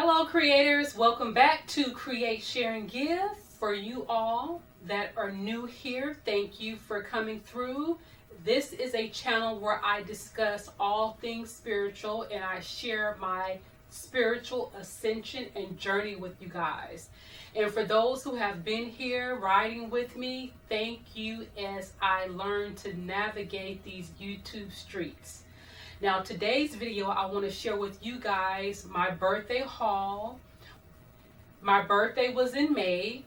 Hello creators, welcome back to Create, Share, and Give. For you all that are new here, thank you for coming through. This is a channel where I discuss all things spiritual and I share my spiritual ascension and journey with you guys. And for those who have been here riding with me, thank you as I learn to navigate these YouTube streets. Now today's video, I want to share with you guys my birthday haul. My birthday was in May,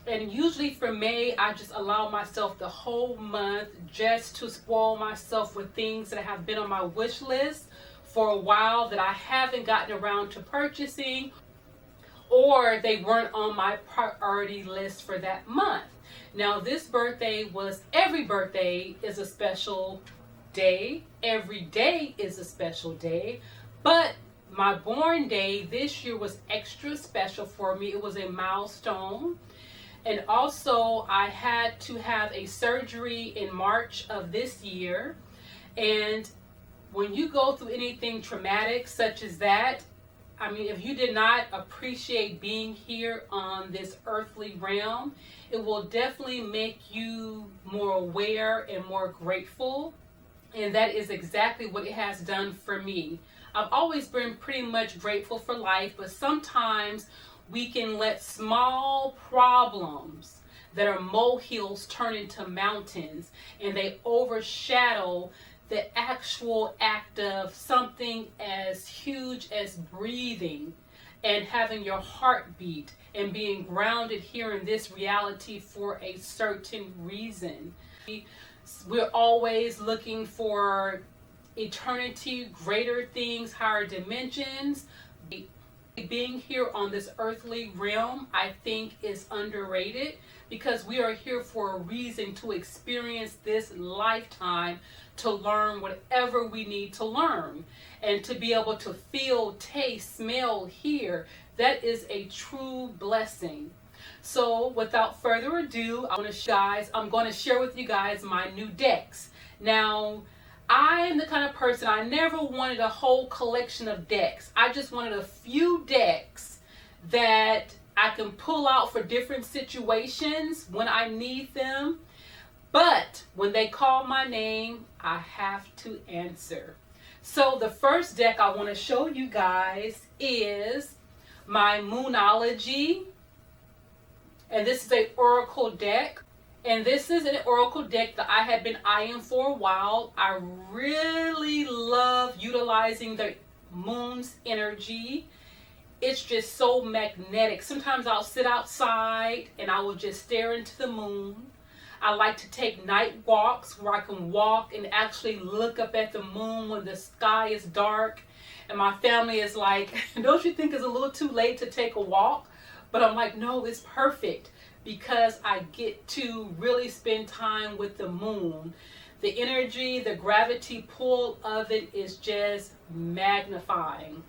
and usually for May, I just allow myself the whole month just to spoil myself with things that have been on my wish list for a while that I haven't gotten around to purchasing, or they weren't on my priority list for that month. Now this birthday was, every birthday is a special day. Every day is a special day, but my born day this year was extra special for me. It was a milestone. And also I had to have a surgery in March of this year. And when you go through anything traumatic such as that, I mean, if you did not appreciate being here on this earthly realm, it will definitely make you more aware and more grateful. And that is exactly what it has done for me. I've always been pretty much grateful for life, but sometimes we can let small problems that are molehills turn into mountains, and they overshadow the actual act of something as huge as breathing and having your heart beat and being grounded here in this reality for a certain reason. We're always looking for eternity, greater things, higher dimensions. Being here on this earthly realm, I think, is underrated because we are here for a reason, to experience this lifetime, to learn whatever we need to learn, and to be able to feel, taste, smell, hear. That is a true blessing. So without further ado, I'm going to share with you guys my new decks. Now, I'm the kind of person, I never wanted a whole collection of decks. I just wanted a few decks that I can pull out for different situations when I need them. But when they call my name, I have to answer. So the first deck I want to show you guys is my Moonology. And this is an Oracle deck. And this is an Oracle deck that I have been eyeing for a while. I really love utilizing the moon's energy. It's just so magnetic. Sometimes I'll sit outside and I will just stare into the moon. I like to take night walks where I can walk and actually look up at the moon when the sky is dark. And my family is like, don't you think it's a little too late to take a walk? But I'm like, no, it's perfect because I get to really spend time with the moon. The energy, the gravity pull of it is just magnifying.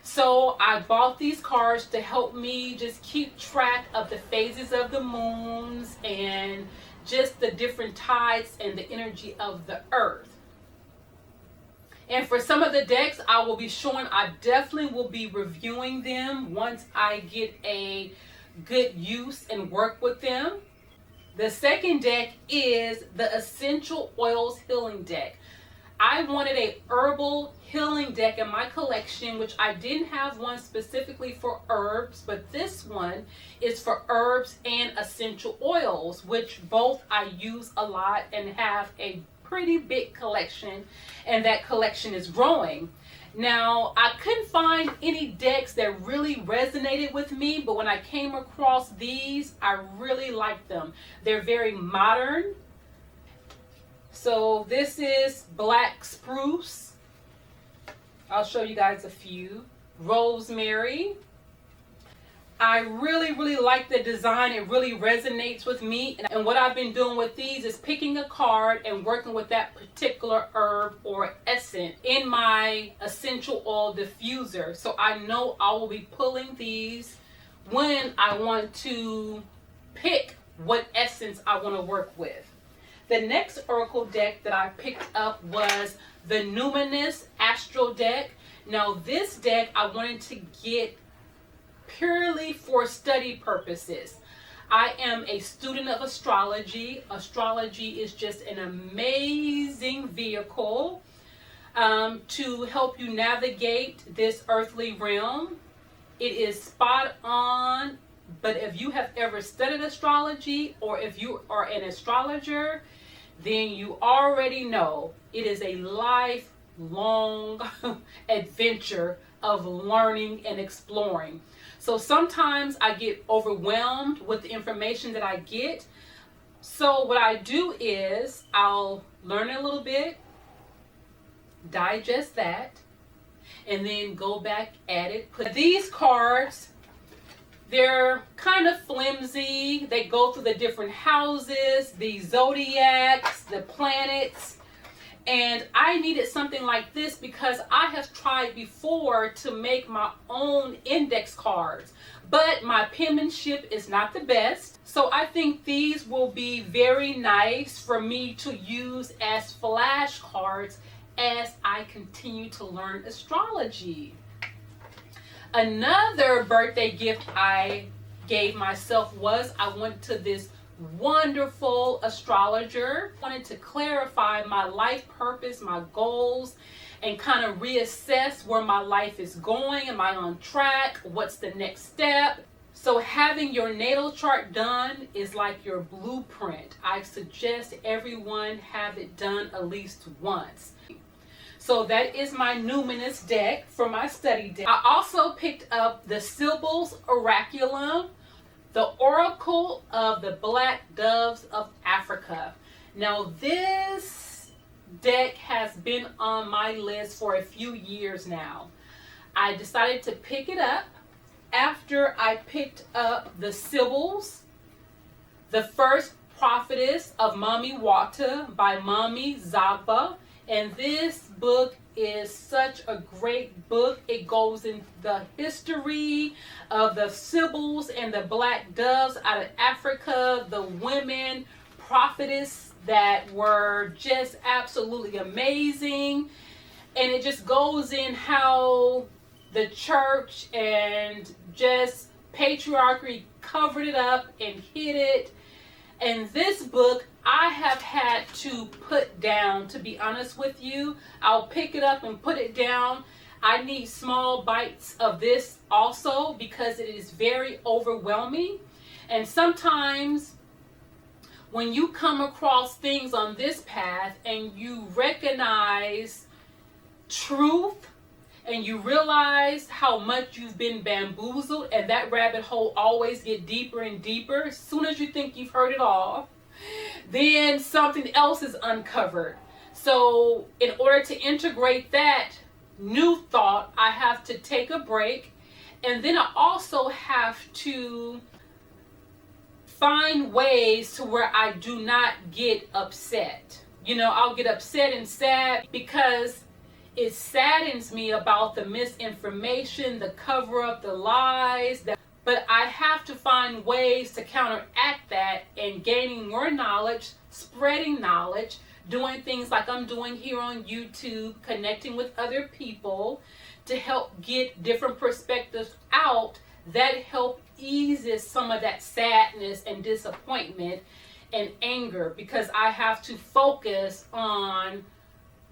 So I bought these cards to help me just keep track of the phases of the moons and just the different tides and the energy of the earth. And for some of the decks I will be showing, I definitely will be reviewing them once I get a good use and work with them. The second deck is the Essential Oils Healing Deck. I wanted a herbal healing deck in my collection, which I didn't have one specifically for herbs, but this one is for herbs and essential oils, which both I use a lot and have a pretty big collection, and that collection is growing. Now, I couldn't find any decks that really resonated with me, but when I came across these, I really liked them. They're very modern. So this is Black Spruce. I'll show you guys a few. Rosemary. I really like the design. It really resonates with me. And what I've been doing with these is picking a card and working with that particular herb or essence in my essential oil diffuser. So I know I will be pulling these when I want to pick what essence I want to work with. The next Oracle deck that I picked up was the Numinous Astro Deck. Now this deck I wanted to get purely for study purposes. I am a student of astrology. Astrology is just an amazing vehicle to help you navigate this earthly realm. It is spot on, but if you have ever studied astrology or if you are an astrologer, then you already know it is a lifelong adventure of learning and exploring. So sometimes I get overwhelmed with the information that I get. So what I do is I'll learn a little bit, digest that, and then go back at it. Put these cards, they're kind of flimsy. They go through the different houses, the zodiacs, the planets. And I needed something like this because I have tried before to make my own index cards, but my penmanship is not the best. So I think these will be very nice for me to use as flashcards as I continue to learn astrology. Another birthday gift I gave myself was I went to this wonderful astrologer. I wanted to clarify my life purpose, my goals, and kind of reassess where my life is going. Am I on track? What's the next step? So having your natal chart done is like your blueprint. I suggest everyone have it done at least once. So that is my numinous deck for my study deck. I also picked up the Sibyl's Oraculum, the Oracle of the Black Doves of Africa. Now this deck has been on my list for a few years now. I decided to pick it up after I picked up the Sibyl's, the First Prophetess of Mami Wata by Mami Zagba. And this book is such a great book. It goes in the history of the Sibyls and the Black Doves out of Africa, the women prophetess that were just absolutely amazing. And it just goes in how the church and just patriarchy covered it up and hid it. And this book I have had to put down, to be honest with you. I'll pick it up and put it down. I need small bites of this also because it is very overwhelming. And sometimes when you come across things on this path and you recognize truth and you realize how much you've been bamboozled, and that rabbit hole always get deeper and deeper. As soon as you think you've heard it all, then something else is uncovered. So in order to integrate that new thought, I have to take a break. And then I also have to find ways to where I do not get upset. You know, I'll get upset and sad because it saddens me about the misinformation, the cover up, the lies. But I have to find ways to counteract that and gaining more knowledge, spreading knowledge, doing things like I'm doing here on YouTube, connecting with other people to help get different perspectives out that help eases some of that sadness and disappointment and anger, because I have to focus on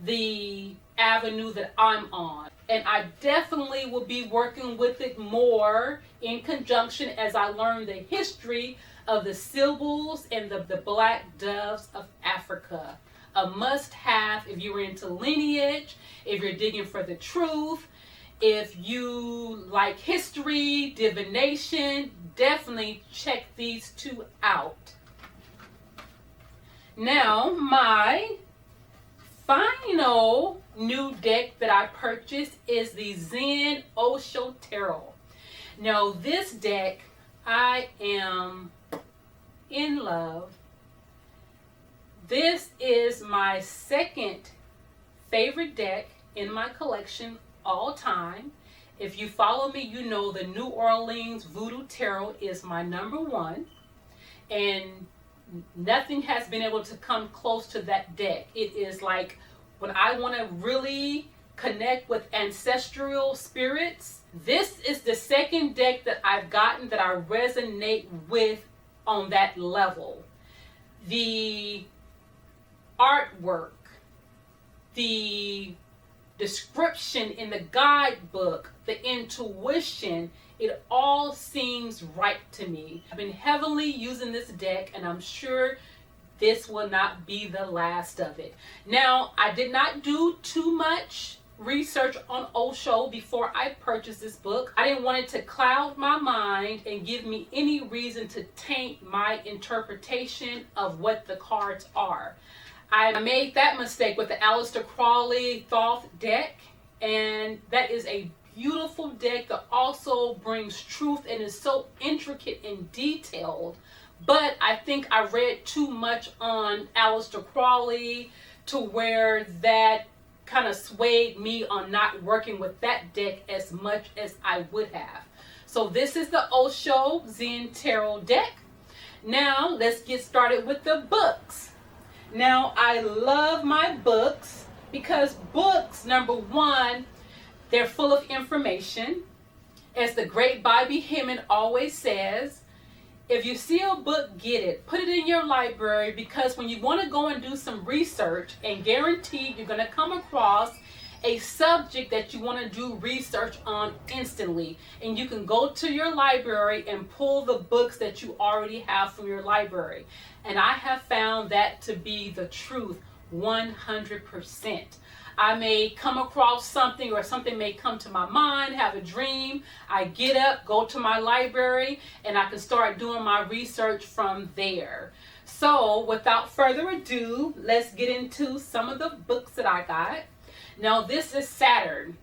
the avenue that I'm on. And I definitely will be working with it more in conjunction as I learn the history of the Sibyls and the Black Doves of Africa. A must-have if you're into lineage, if you're digging for the truth, if you like history, divination, definitely check these two out. Now, my final new deck that I purchased is the Zen Osho Tarot. Now, this deck, I am in love. This is my second favorite deck in my collection all time. If you follow me, you know the New Orleans Voodoo Tarot is my number one, and nothing has been able to come close to that deck. It is like when I want to really connect with ancestral spirits. This is the second deck that I've gotten that I resonate with on that level. The artwork, the description in the guidebook, the intuition, it all seems right to me. I've been heavily using this deck, and I'm sure this will not be the last of it. Now, I did not do too much research on Osho before I purchased this book. I didn't want it to cloud my mind and give me any reason to taint my interpretation of what the cards are. I made that mistake with the Aleister Crowley Thoth deck, and that is a beautiful deck that also brings truth and is so intricate and detailed. But I think I read too much on Aleister Crowley to where that kind of swayed me on not working with that deck as much as I would have. So this is the Osho Zen Tarot deck. Now let's get started with the books. Now, I love my books because books, number one, they're full of information. As the great Bobby Hemming always says, if you see a book, get it. Put it in your library, because when you want to go and do some research, and guaranteed you're going to come across a subject that you want to do research on instantly, and you can go to your library and pull the books that you already have from your library. And I have found that to be the truth 100%. I may come across something, or something may come to my mind, have a dream. I get up, go to my library, and I can start doing my research from there. So without further ado, let's get into some of the books that I got. Now, this is Saturn.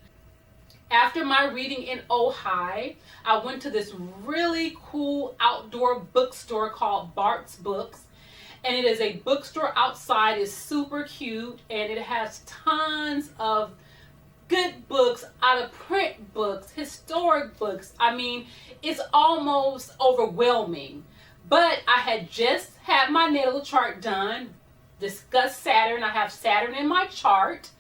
After my reading in Ojai, I went to this really cool outdoor bookstore called Bart's Books. And it is a bookstore outside. It's super cute, and it has tons of good books, out of print books, historic books. I mean, it's almost overwhelming. But I had just had my natal chart done, discussed Saturn. I have Saturn in my chart.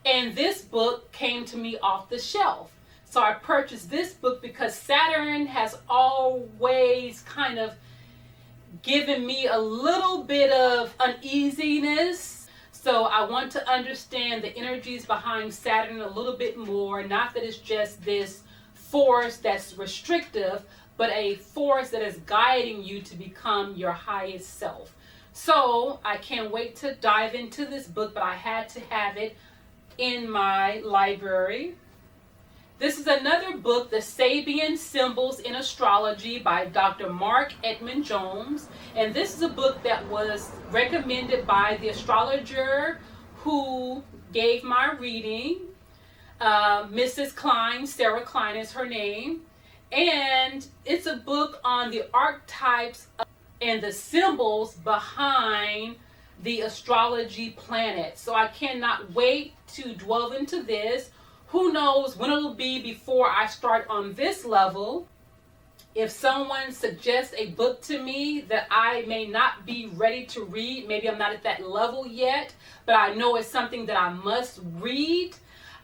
And this book came to me off the shelf. So I purchased this book because Saturn has always kind of given me a little bit of uneasiness. So I want to understand the energies behind Saturn a little bit more. Not that it's just this force that's restrictive, but a force that is guiding you to become your highest self. So I can't wait to dive into this book, but I had to have it in my library. This is another book, The Sabian Symbols in Astrology by Dr. Mark Edmund Jones. And this is a book that was recommended by the astrologer who gave my reading. Mrs. Klein, Sarah Klein is her name. And it's a book on the archetypes and the symbols behind the astrology planet. So I cannot wait to delve into this. Who knows when it'll be before I start on this level. If someone suggests a book to me that I may not be ready to read, maybe I'm not at that level yet, but I know it's something that I must read,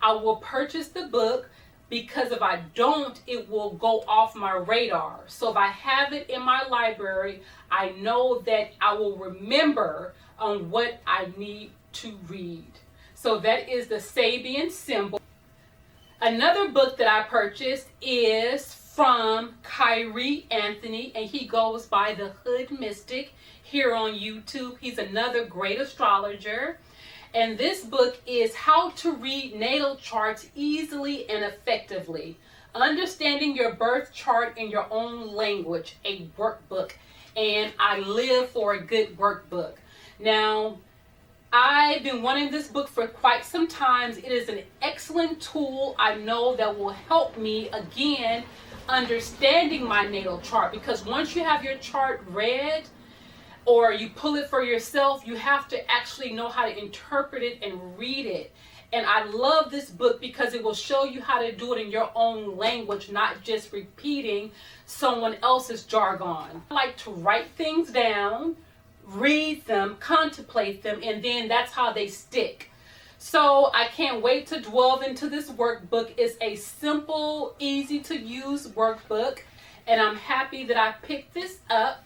I will purchase the book, because if I don't, it will go off my radar. So if I have it in my library, I know that I will remember on what I need to read. So that is The Sabian Symbol. Another book that I purchased is from Kyrie Anthony, and he goes by the Hood Mystic here on YouTube. He's another great astrologer. And this book is How to Read Natal Charts Easily and Effectively. Understanding your birth chart in your own language, a workbook. And I live for a good workbook. Now, I've been wanting this book for quite some time. It is an excellent tool, I know, that will help me, again, understanding my natal chart. Because once you have your chart read, or you pull it for yourself, you have to actually know how to interpret it and read it. And I love this book because it will show you how to do it in your own language, not just repeating someone else's jargon. I like to write things down, read them, contemplate them, and then that's how they stick. So I can't wait to delve into this workbook. It's a simple, easy to use workbook, and I'm happy that I picked this up.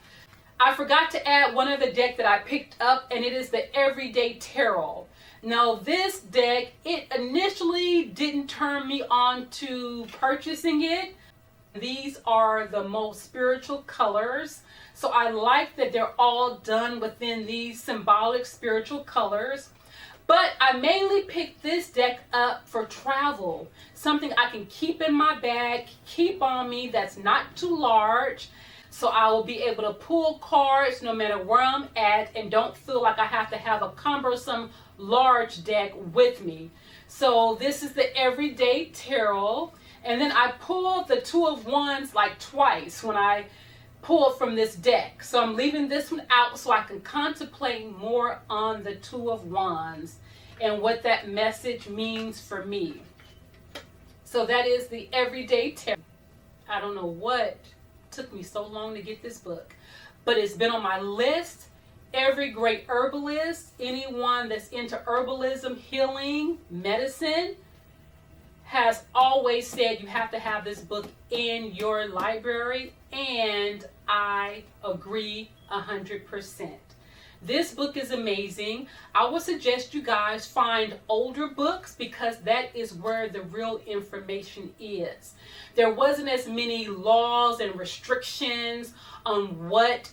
I forgot to add one other deck that I picked up, and it is the Everyday Tarot. Now this deck, it initially didn't turn me on to purchasing it. These are the most spiritual colors. So I like that they're all done within these symbolic spiritual colors. But I mainly picked this deck up for travel. Something I can keep in my bag, keep on me, that's not too large. So I will be able to pull cards no matter where I'm at and don't feel like I have to have a cumbersome large deck with me. So this is the Everyday Tarot. And then I pulled the Two of Wands like twice when I pulled from this deck. So I'm leaving this one out so I can contemplate more on the Two of Wands and what that message means for me. So that is the Everyday Tarot. I don't know what took me so long to get this book, but it's been on my list. Every great herbalist, anyone that's into herbalism, healing, medicine, has always said you have to have this book in your library, and I agree 100%. This book is amazing. I would suggest you guys find older books because that is where the real information is. There wasn't as many laws and restrictions on what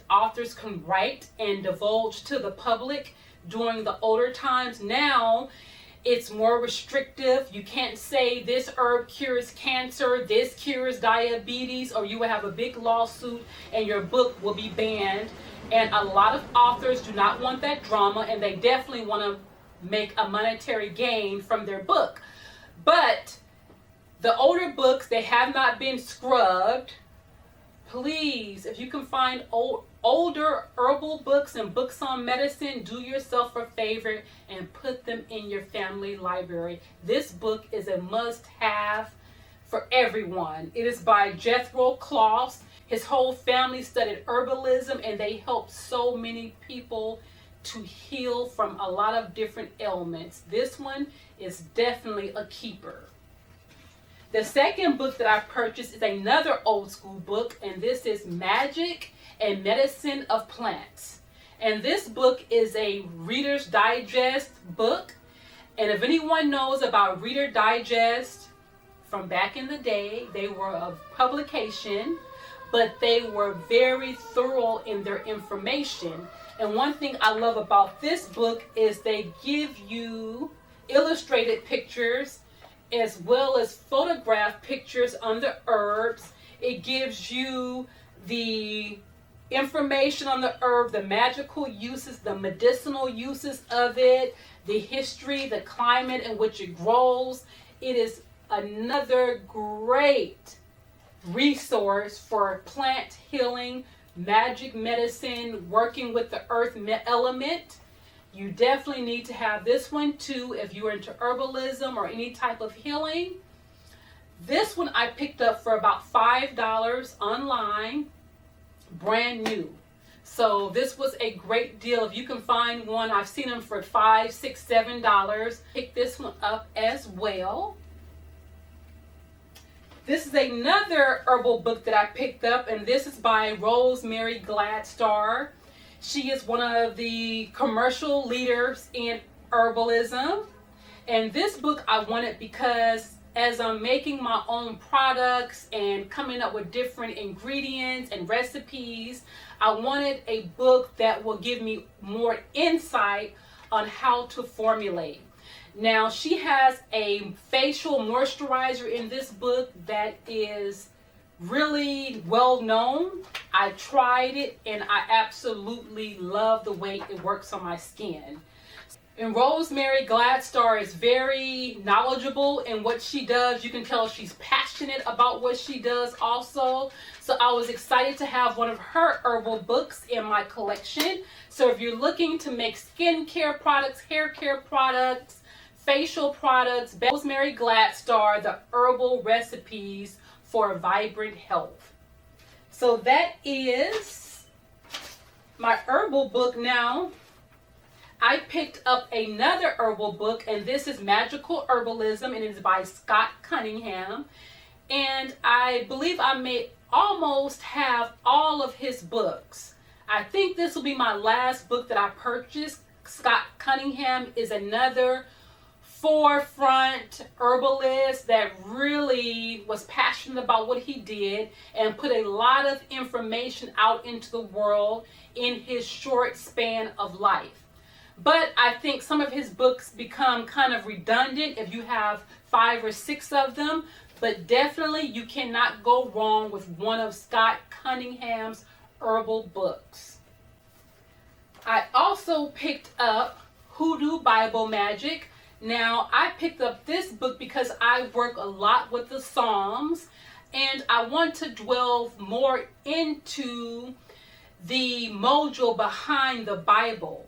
authors can write and divulge to the public during the older times. Now it's more restrictive. You can't say this herb cures cancer, this cures diabetes, or you will have a big lawsuit and your book will be banned. And a lot of authors do not want that drama, and they definitely want to make a monetary gain from their book. But the older books, they have not been scrubbed. Please, if you can find older herbal books and books on medicine, do yourself a favor and put them in your family library. This book is a must-have for everyone. It is by Jethro Kloss. His whole family studied herbalism, and they helped so many people to heal from a lot of different ailments. This one is definitely a keeper. The second book that I purchased is another old school book, and this is Magic and Medicine of Plants. And this book is a Reader's Digest book. And if anyone knows about Reader Digest from back in the day, they were a publication, but they were very thorough in their information. And one thing I love about this book is they give you illustrated pictures as well as photograph pictures on the herbs. It gives you the information on the herb, the magical uses, the medicinal uses of it, the history, the climate in which it grows. It is another great resource for plant healing, magic medicine, working with the earth element. You definitely need to have this one too if you're into herbalism or any type of healing. This one I picked up for about $5 online, brand new. So this was a great deal. If you can find one, I've seen them for $5, $6, $7. Pick this one up as well. This is another herbal book that I picked up, and this is by Rosemary Gladstar. She is one of the commercial leaders in herbalism. And this book I wanted because as I'm making my own products and coming up with different ingredients and recipes, I wanted a book that will give me more insight on how to formulate. Now, she has a facial moisturizer in this book that is really well known. I tried it and I absolutely love the way it works on my skin. And Rosemary Gladstar is very knowledgeable in what she does. You can tell she's passionate about what she does also. So I was excited to have one of her herbal books in my collection. So if you're looking to make skincare products, hair care products, facial products, Rosemary Gladstar, the herbal recipes for vibrant health. So that is my herbal book. Now, I picked up another herbal book, and this is Magical Herbalism, and it is by Scott Cunningham. And I believe I may almost have all of his books. I think this will be my last book that I purchased. Scott Cunningham is another forefront herbalist that really was passionate about what he did and put a lot of information out into the world in his short span of life. But I think some of his books become kind of redundant if you have 5 or 6 of them. But definitely you cannot go wrong with one of Scott Cunningham's herbal books. I also picked up Hoodoo Bible Magic. Now, I picked up this book because I work a lot with the Psalms, and I want to delve more into the mojo behind the Bible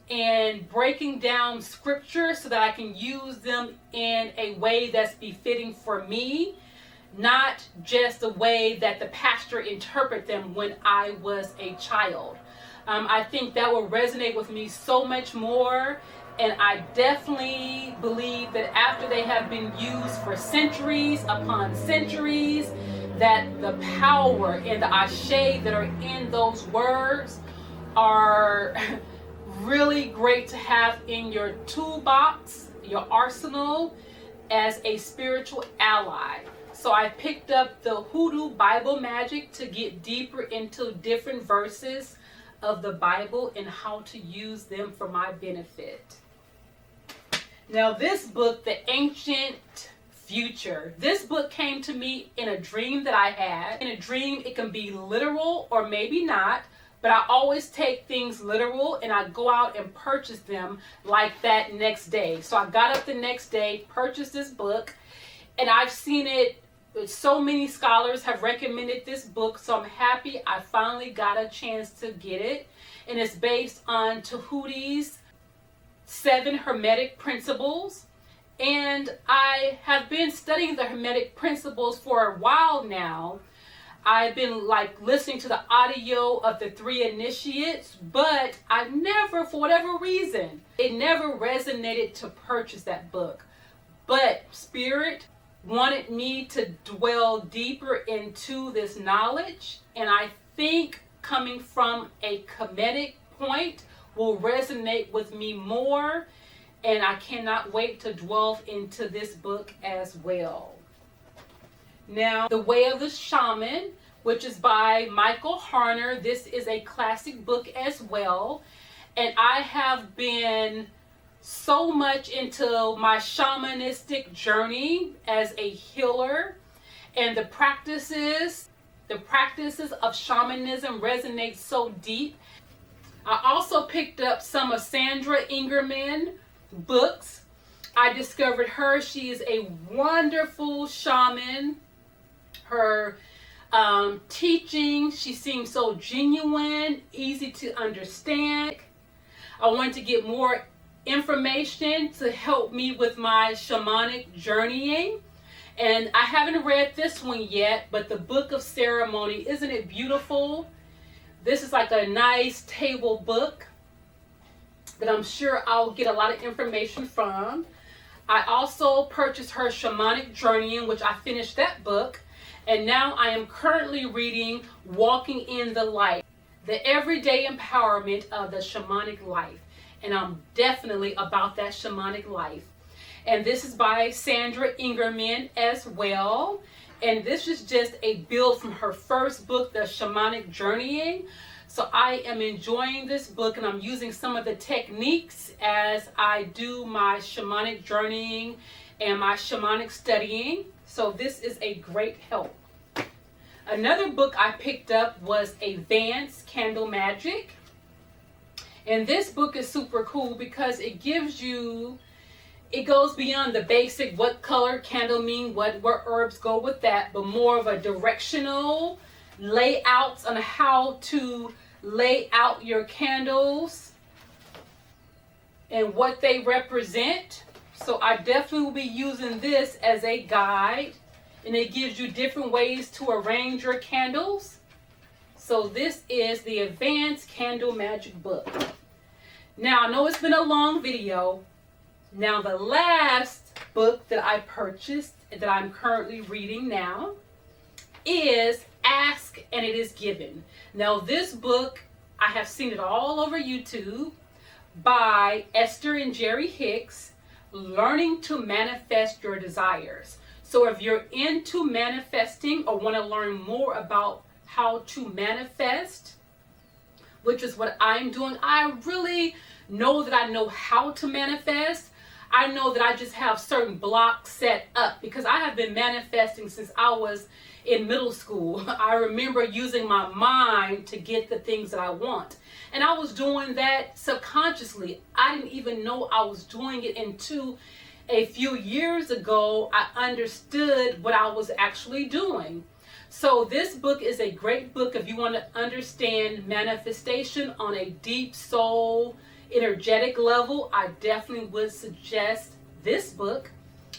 and breaking down scripture so that I can use them in a way that's befitting for me, not just the way that the pastor interpreted them when I was a child. I think that will resonate with me so much more. And I definitely believe that after they have been used for centuries upon centuries, that the power and the ashe that are in those words are really great to have in your toolbox, your arsenal, as a spiritual ally. So I picked up the Hoodoo Bible Magic to get deeper into different verses of the Bible and how to use them for my benefit. Now this book, The Ancient Future, this book came to me in a dream that I had. In a dream, it can be literal or maybe not, but I always take things literal and I go out and purchase them like that next day. So I got up the next day, purchased this book, and I've seen it. So many scholars have recommended this book, so I'm happy I finally got a chance to get it. And it's based on Tahuti's 7 Hermetic Principles. And I have been studying the Hermetic Principles for a while now. I've been listening to the audio of the 3 initiates, but I never, for whatever reason, it never resonated to purchase that book. But Spirit wanted me to dwell deeper into this knowledge, and I think coming from a Kemetic point will resonate with me more, and I cannot wait to dwell into this book as well. Now, The Way of the Shaman, which is by Michael Harner. This is a classic book as well, and I have been so much into my shamanistic journey as a healer, and the practices of shamanism resonate so deep. I also picked up some of Sandra Ingerman books. I discovered her. She is a wonderful shaman. Her teaching, she seems so genuine, easy to understand. I wanted to get more information to help me with my shamanic journeying, and I haven't read this one yet, but the Book of Ceremony, isn't it beautiful? This is like a nice table book that I'm sure I'll get a lot of information from. I also purchased her Shamanic Journeying, which I finished that book, and now I am currently reading Walking in the Light, the everyday empowerment of the shamanic life. And I'm definitely about that shamanic life. And this is by Sandra Ingerman as well. And this is just a build from her first book, The Shamanic Journeying. So I am enjoying this book, and I'm using some of the techniques as I do my shamanic journeying and my shamanic studying. So this is a great help. Another book I picked up was Advanced Candle Magic. And this book is super cool because it gives you, it goes beyond the basic what color candle mean, what herbs go with that, but more of a directional layouts on how to lay out your candles and what they represent. So I definitely will be using this as a guide, and it gives you different ways to arrange your candles. So this is the Advanced Candle Magic book. Now, I know it's been a long video. Now, the last book that I purchased that I'm currently reading now is Ask and It Is Given. Now, this book, I have seen it all over YouTube by Esther and Jerry Hicks, Learning to Manifest Your Desires. So if you're into manifesting or want to learn more about how to manifest, which is what I'm doing, I really know that I know how to manifest. I know that I just have certain blocks set up because I have been manifesting since I was in middle school. I remember using my mind to get the things that I want. And I was doing that subconsciously. I didn't even know I was doing it until a few years ago I understood what I was actually doing. So this book is a great book if you want to understand manifestation on a deep soul, energetic level. I definitely would suggest this book.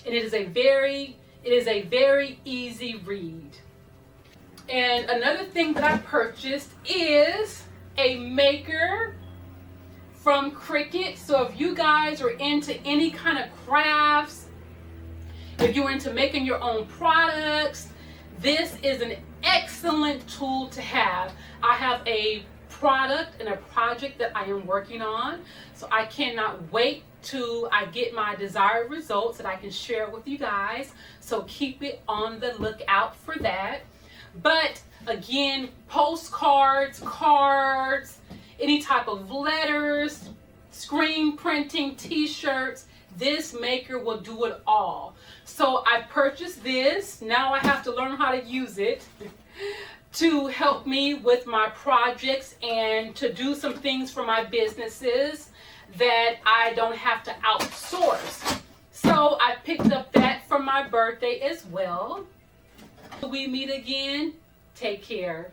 And it is a very easy read. And another thing that I purchased is a maker from Cricut. So if you guys are into any kind of crafts, if you're into making your own products, this is an excellent tool to have. I have a product and a project that I am working on, so I cannot wait till I get my desired results that I can share with you guys. So keep it on the lookout for that. But again, postcards, cards, any type of letters, screen printing, t-shirts, this maker will do it all. So I purchased this. Now I have to learn how to use it to help me with my projects and to do some things for my businesses that I don't have to outsource. So I picked up that for my birthday as well. Till we meet again, take care.